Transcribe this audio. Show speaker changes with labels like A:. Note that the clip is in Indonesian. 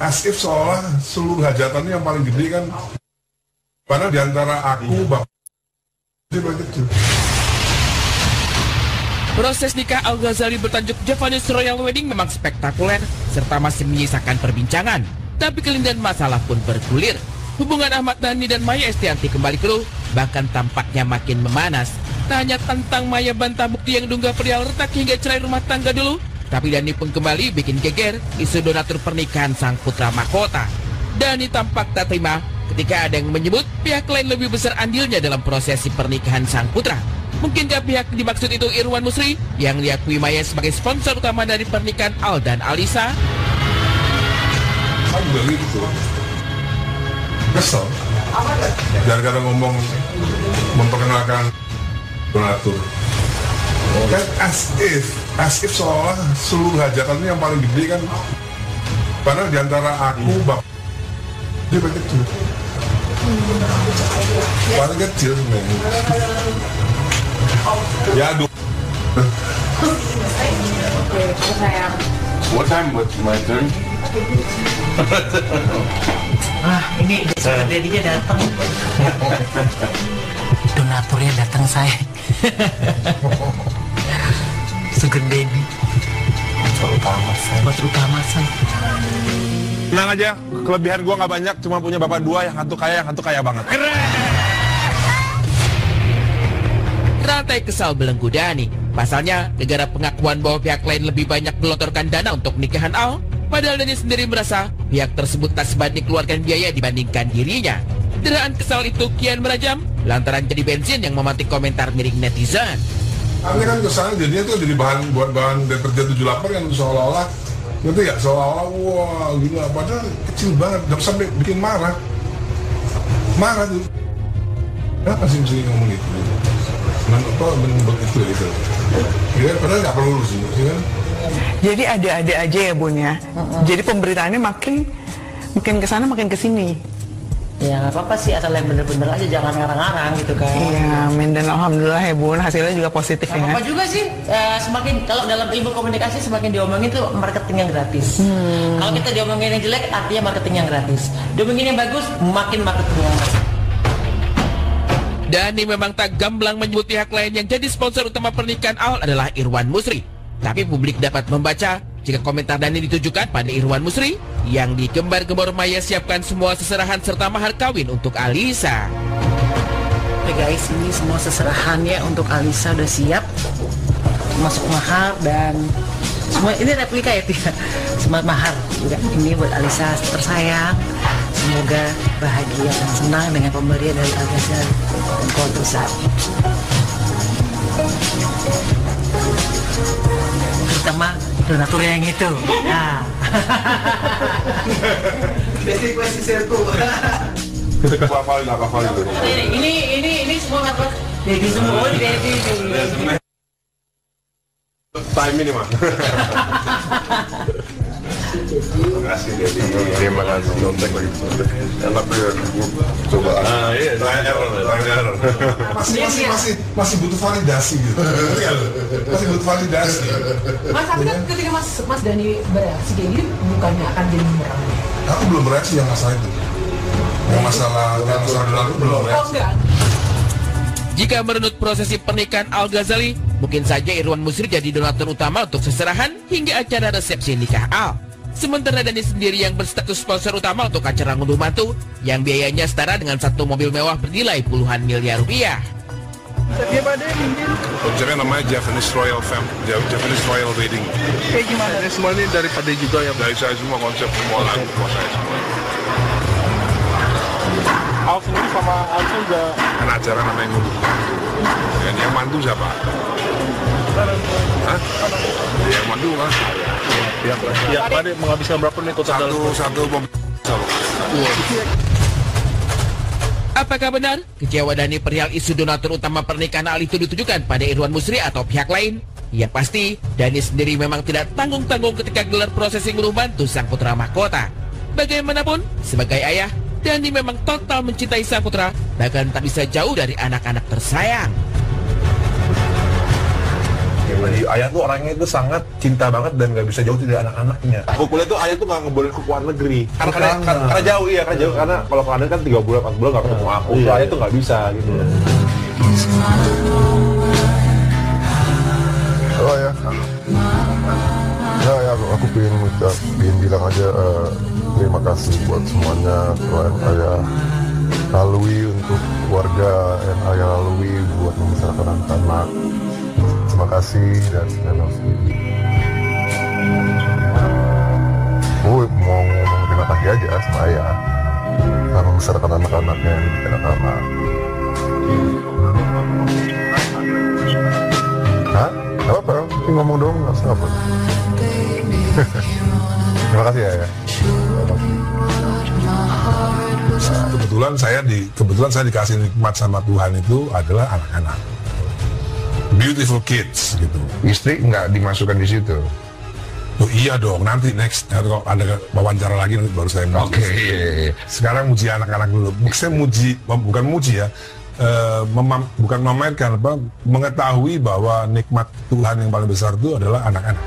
A: as if seolah seluruh hajatannya yang paling gede kan, karena diantara aku bapak dia paling kecil.
B: Proses nikah Al-Ghazali bertajuk Javanese Royal Wedding memang spektakuler serta masih menyisakan perbincangan. Tapi kelindahan masalah pun bergulir. Hubungan Ahmad Dhani dan Maya Estianty kembali keruh, bahkan tampaknya makin memanas. Tak hanya tentang Maya bantah bukti yang diunggah perihal retak hingga cerai rumah tangga dulu, tapi Dhani pun kembali bikin geger isu donatur pernikahan sang putra mahkota. Dhani tampak tak terima ketika ada yang menyebut pihak lain lebih besar andilnya dalam prosesi pernikahan sang putra. Mungkinkah pihak dimaksud itu Irwan Musri yang diakui Maya sebagai sponsor utama dari pernikahan Al dan Alisa?
A: Aku juga gitu. Kesel. Gara-gara ngomong memperkenalkan donatur. Kan as if seolah seluruh hajatannya yang paling gede kan, karena diantara aku bapak dia paling kecil. Paling kecil sebenarnya. Ya aduh.
C: What time was my turn?
D: Ini sugar daddy-nya datang. Donaturnya datang saya. Sugar daddy. Sponsor utama saya.
A: Tenang aja, kelebihan gua nggak banyak, cuma punya bapak dua, yang satu kaya banget.
B: Rantai kesal belenggu Dhani. Pasalnya, negara pengakuan bahwa pihak lain lebih banyak melontorkan dana untuk nikahan Al, padahal Dhani sendiri merasa pihak tersebut tak sebanding keluarkan biaya dibandingkan dirinya. Deraan kesal itu kian merajam lantaran jadi bensin yang memantik komentar miring netizen.
A: Ini kan kesana jadinya tuh jadi bahan buat bahan Deterjen 78 kan, seolah-olah ngerti ya, seolah-olah wah gila, padahal kecil banget, gak sampai bikin marah tuh. Kenapa sih mesti ngomong gitu? Kenapa begitu gitu? Ya, padahal nggak perlu sih kan?
E: Jadi ada-ada aja ya Bun ya. Jadi pemberitaannya makin kesana makin kesini.
D: Ya nggak apa-apa sih, asal yang bener-bener aja, jangan ngarang-ngarang gitu kan.
E: Iya, dan alhamdulillah ya Bun, hasilnya juga positif ya.
D: Apa juga sih, semakin kalau dalam ilmu komunikasi semakin diomongin tuh marketing yang gratis. Kalau kita diomongin yang jelek, artinya marketing yang gratis. Diomongin yang bagus, makin marketing yang gratis.
B: Dhani memang tak gamblang menyebut pihak lain yang jadi sponsor utama pernikahan Al adalah Irwan Musri. Tapi publik dapat membaca jika komentar Dhani ditujukan pada Irwan Musri yang digembar-gembor Maya siapkan semua seserahan serta mahar kawin untuk Alisa.
D: Oke guys, ini semua seserahannya untuk Alisa udah siap, masuk mahar dan semua ini replika ya tidak, semua mahar juga ini buat Alisa tersayang. Semoga bahagia dan senang dengan pemberian dari Al-Ghazali dan keluarga besar. Terutama donatur yang itu. Nah. Basic question serku.
A: Kita hafalin itu.
D: Ini semua apa? Jadi semua jadi.
A: Time ini mah. Terima kasih Dedi. Terima kasih. Enak ya. Coba. Iya. Terakhir. Masih butuh validasi gitu. Masih butuh validasi.
F: Mas Abid ketika Mas Dhani bereaksi kayak gini bukannya akan jadi bumerang?
A: Aku belum bereaksi yang masalah itu. Yang masalah donatur belum bereaksi.
B: Jika menurut prosesi pernikahan Al-Ghazali, mungkin saja Irwan Musri jadi donatur utama untuk seserahan hingga acara resepsi nikah Al. Sementara Dhani sendiri yang berstatus sponsor utama untuk acara ngunduh mantu yang biayanya setara dengan satu mobil mewah bernilai puluhan miliar rupiah.
A: Konsepnya namanya Javanese Royal Wedding.
G: Kayak gimana? Ini semua ini dari Pade juga ya?
A: Dari saya semua, konsep semua lagu saya semua.
G: Al sendiri sama Alisa juga.
A: Kan acara namanya ngunduh mantu. Dan yang mantu siapa? Hah? Yang mantu kan?
G: Ya, Pade menghabiskan berapa nih total?
A: Satu mobil.
B: Apakah benar kecewa Dhani perihal isu donatur utama pernikahan Al itu ditujukan pada Irwan Musri atau pihak lain? Yang pasti, Dhani sendiri memang tidak tanggung-tanggung ketika gelar prosesi ngunduh mantu sang putra mahkota. Bagaimanapun, sebagai ayah, Dhani memang total mencintai sang putra, bahkan tak bisa jauh dari anak-anak tersayang.
C: Jadi ayah tuh orangnya itu sangat cinta banget dan nggak bisa jauh dari anak-anaknya. Aku kuliah tuh ayah tuh nggak ngebolehin ke luar negeri. Karena jauh, iya karena jauh. Karena kalau ke kan 3 bulan, 4 bulan nggak ketemu aku. Ayah tuh nggak bisa gitu.
H: Oh ya, ya aku pengen bilang aja terima kasih buat semuanya yang ayah lalui untuk keluarga, yang ayah lalui buat membesarkan anak-anak. Terima kasih dan I love you. Mau ngomong terima kasih aja sama ayah karena membesarkan anak-anaknya yang bikin anak-anak. Hah? Gak apa-apa, mungkin ngomong dong, gak usah apa. Terima kasih ya.
A: Kebetulan saya dikasih nikmat sama Tuhan itu adalah anak-anak. Beautiful kids gitu.
H: Istri nggak dimasukkan di situ.
A: Oh iya dong, nanti next kalau ada wawancara lagi nanti baru saya muji.
H: Oke.
A: Sekarang muji anak-anak dulu. Saya muji, bukan muji ya. Bukan memamerkan apa, mengetahui bahwa nikmat Tuhan yang paling besar itu adalah anak-anak.